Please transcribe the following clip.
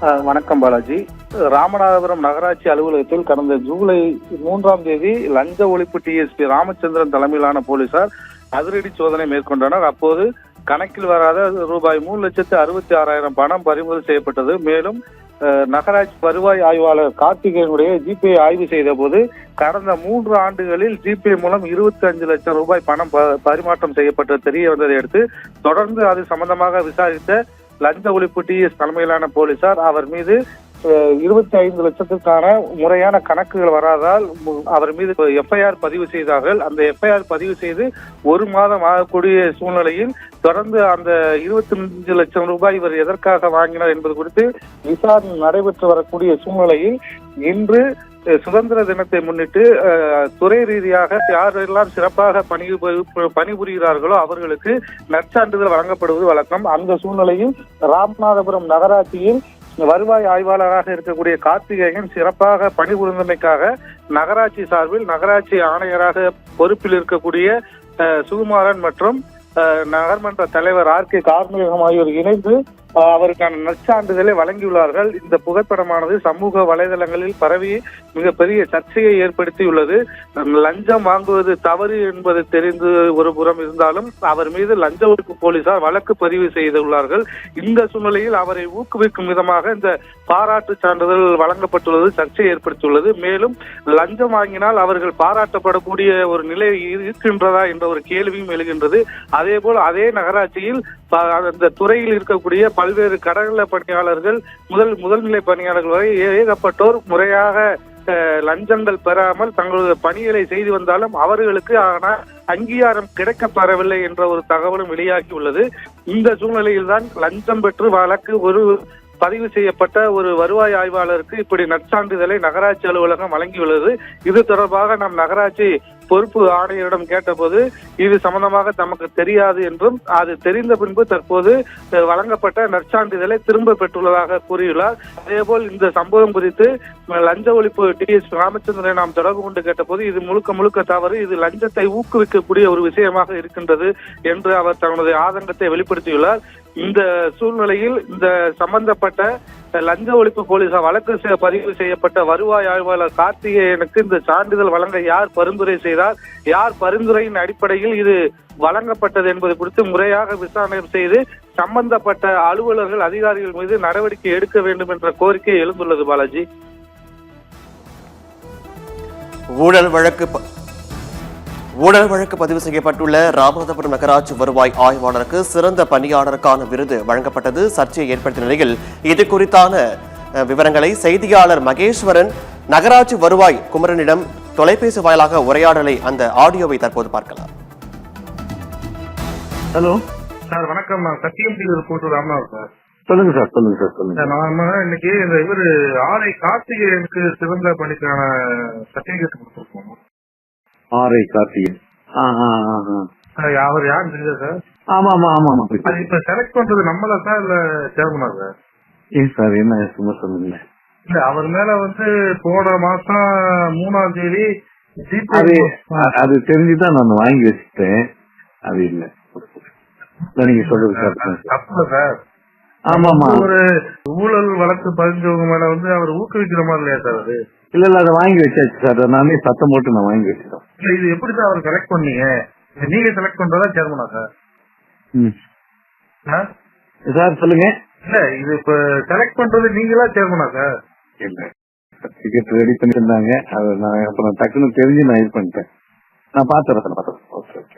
வணக்கம் பாலாஜி. ராமநாதபுரம் நகராட்சி அலுவலகத்தில் கடந்த ஜூலை 3ஆம் தேதி லஞ்ச ஒழிப்பு டிஎஸ்பி ராமச்சந்திரன் தலைமையிலான போலீசார் அதிரடி சோதனை மேற்கொண்டனர். அப்போது கணக்கில் வராத ரூபாய் 3,66,000 பணம் பறிமுதல் செய்யப்பட்டது. மேலும் நகராட்சி வருவாய் ஆய்வாளர் கார்த்திகேயனுடைய ஜிபே ஆய்வு செய்த போது கடந்த 3 ஆண்டுகளில் ஜிபே மூலம் 25 லட்சம் ரூபாய் பணம் பரிமாற்றம் செய்யப்பட்டது தெரிய வந்ததை அடுத்து தொடர்ந்து அது சம்பந்தமாக விசாரித்த லஞ்ச ஒழிப்பு டிஎஸ் தலைமையிலான போலீசார் அவர் மீது 25 லட்சத்துக்கான முறையான கணக்குகள் வராதால் அவர் மீது எஃப்ஐஆர் பதிவு செய்தார்கள். அந்த எஃப்ஐஆர் பதிவு செய்து 1 மாதம் ஆகக்கூடிய சூழ்நிலையில் தொடர்ந்து அந்த 25 லட்சம் ரூபாய் இவர் எதற்காக வாங்கினார் என்பது குறித்து விசாரணை நடைபெற்று வரக்கூடிய சூழ்நிலையில் இன்று சுதந்திர தினத்தை முன்னிட்டு துறை ரீதியாக யாரெல்லாம் சிறப்பாக பணிபுரிகிறார்களோ அவர்களுக்கு நற்சான்றிதழ் வழங்கப்படுவது வழக்கம். அந்த சூழ்நிலையில் ராமநாதபுரம் நகராட்சியில் வருவாய் ஆய்வாளராக இருக்கக்கூடிய கார்த்திகேயன் சிறப்பாக பணிபுரிந்தமைக்காக நகராட்சி சார்பில் நகராட்சி ஆணையராக பொறுப்பில் இருக்கக்கூடிய சுகுமாரன் மற்றும் நகர்மன்ற தலைவர் ஆர்.கே. கார்மேகம் ஆகியோர் இணைந்து அவருக்கான நற்சான்றிதழை வழங்கியுள்ளார்கள். இந்த புகைப்படமானது சமூக வலைதளங்களில் பரவி மிகப்பெரிய சர்ச்சையை ஏற்படுத்தியுள்ளது. லஞ்சம் வாங்குவது தவறு என்பது தெரிந்து ஒரு புறம் இருந்தாலும் அவர் மீது லஞ்ச ஒழிப்பு போலீசார் வழக்கு பதிவு செய்துள்ளார்கள். இந்த சூழ்நிலையில் அவரை ஊக்குவிக்கும் விதமாக இந்த பாராட்டு சான்றிதழ் வழங்கப்பட்டுள்ளது சர்ச்சை ஏற்படுத்தியுள்ளது. மேலும் லஞ்சம் வாங்கினால் அவர்கள் பாராட்டப்படக்கூடிய ஒரு நிலை இருக்கின்றதா என்ற ஒரு கேள்வியும் எழுகின்றது. அதே போல் அதே நகராட்சியில் அந்த துறையில் இருக்கக்கூடிய பல்வேறு கடற்கரை பணியாளர்கள் முதல்நிலை பணியாளர்கள் வரை ஏகப்பட்டோர் முறையாக லஞ்சங்கள் பெறாமல் தங்களது பணிகளை செய்து வந்தாலும் அவர்களுக்கு ஆனால் அங்கீகாரம் கிடைக்கப்பெறவில்லை என்ற ஒரு தகவலும் வெளியாகி உள்ளது. இந்த சூழ்நிலையில் தான் லஞ்சம் பெற்று வழக்கு பதிவு செய்யப்பட்ட ஒரு வருவாய் ஆய்வாளருக்கு இப்படி நற்சான்றிதழை நகராட்சி அலுவலகம் வழங்கியுள்ளது. இது தொடர்பாக நம் நகராட்சி பொறுப்பு ஆணையரிடம் கேட்டபோது இது சம்பந்தமாக தமக்கு தெரியாது என்றும் அது தெரிந்த பின்பு தற்போது வழங்கப்பட்ட நற்சான்றிதழை திரும்ப பெற்றுள்ளதாக கூறியுள்ளார். அதேபோல் இந்த சம்பவம் குறித்து லஞ்ச ஒழிப்பு டிஎஸ் ராமச்சந்திரனை நாம் தொடர்பு கொண்டு கேட்டபோது இது முழுக்க தவறு, இது லஞ்சத்தை ஊக்குவிக்கக்கூடிய ஒரு விஷயமாக இருக்கின்றது என்று அவர் தனது ஆதங்கத்தை வெளிப்படுத்தியுள்ளார். இந்த சூழ்நிலையில் இந்த சம்பந்தப்பட்ட லஞ்ச ஒழிப்பு போலீசார் வழக்கு பதிவு செய்யப்பட்ட வருவாய் ஆய்வாளர் கார்த்திகேயனுக்கு இந்த சான்றிதழ் வழங்க யார் பரிந்துரை செய்தார், யார் பரிந்துரையின் அடிப்படையில் இது வழங்கப்பட்டது என்பது குறித்து முறையாக விசாரணை செய்து சம்பந்தப்பட்ட அலுவலர்கள் அதிகாரிகள் மீது நடவடிக்கை எடுக்க வேண்டும் என்ற கோரிக்கை எழுந்துள்ளது. பாலாஜி, ஊழல் வழக்கு பதிவு செய்யப்பட்டுள்ள ராமநாதபுரம் நகராட்சி வருவாய் ஆய்வாளருக்கு சிறந்த பணியாளருக்கான விருது வழங்கப்பட்டது சர்ச்சையை ஏற்படுத்திய நிலையில் இது குறித்தான விவரங்களை செய்தியாளர் மகேஸ்வரன் நகராட்சி வருவாய் குமரனிடம் தொலைபேசி வாயிலாக உரையாடலை அந்த ஆடியோவை தற்போது பார்க்கலாம். ஹலோ சார், வணக்கம். நான் சத்தியம் ரிப்போர்ட்டர் ராமநாதன் சார். சொல்லுங்க சார். நாம இன்னைக்கு இவர் ஆலை கார்த்திகேயனுக்கு சிறந்த பணிக்கான சர்டிபிகேட் கொடுத்துருக்கோம். ஆரை கார்த்திகேயன் அவர் யாரும் தெரியுதா சார்? ஆமா. இப்ப செலக்ட் பண்றது நம்மளா சார் இல்ல சேர்மனா சார்? ஏன் சார், என்ன சும்மா சொன்னீங்க? இல்ல, அவர் மேல போன மாசம் 3ஆம் தேதி அது தெரிஞ்சுதான் நான் வாங்கி வச்சுட்டேன். அது இல்ல நீங்க சொல்றது தப்பு சார். ஆமா, ஒரு ஊழல் வழக்கு பதிஞ்சவங்க மேல அவர் ஊக்குவிக்கிற மாதிரி இல்லையா சார்? அது இல்ல அதை வாங்கி வச்சாச்சு சார். நானே சத்தம் போட்டு நான் வாங்கி வச்சுட்டேன். இது எப்படி சார் அவர் செலக்ட் பண்ணீங்க? நீங்க செலக்ட் பண்றதா சேர்மனா சார்? சார் சொல்லுங்க. இல்ல, இது இப்ப செலக்ட் பண்றது நீங்களா சேர்மனா சார்? இல்ல, சர்டிபிகேட் ரெடி பண்ணிருந்தாங்க. அதை நான் அப்புறம் டக்குன்னு தெரிஞ்சு நான் இது பண்ணிட்டேன். நான் பாத்துறேன்.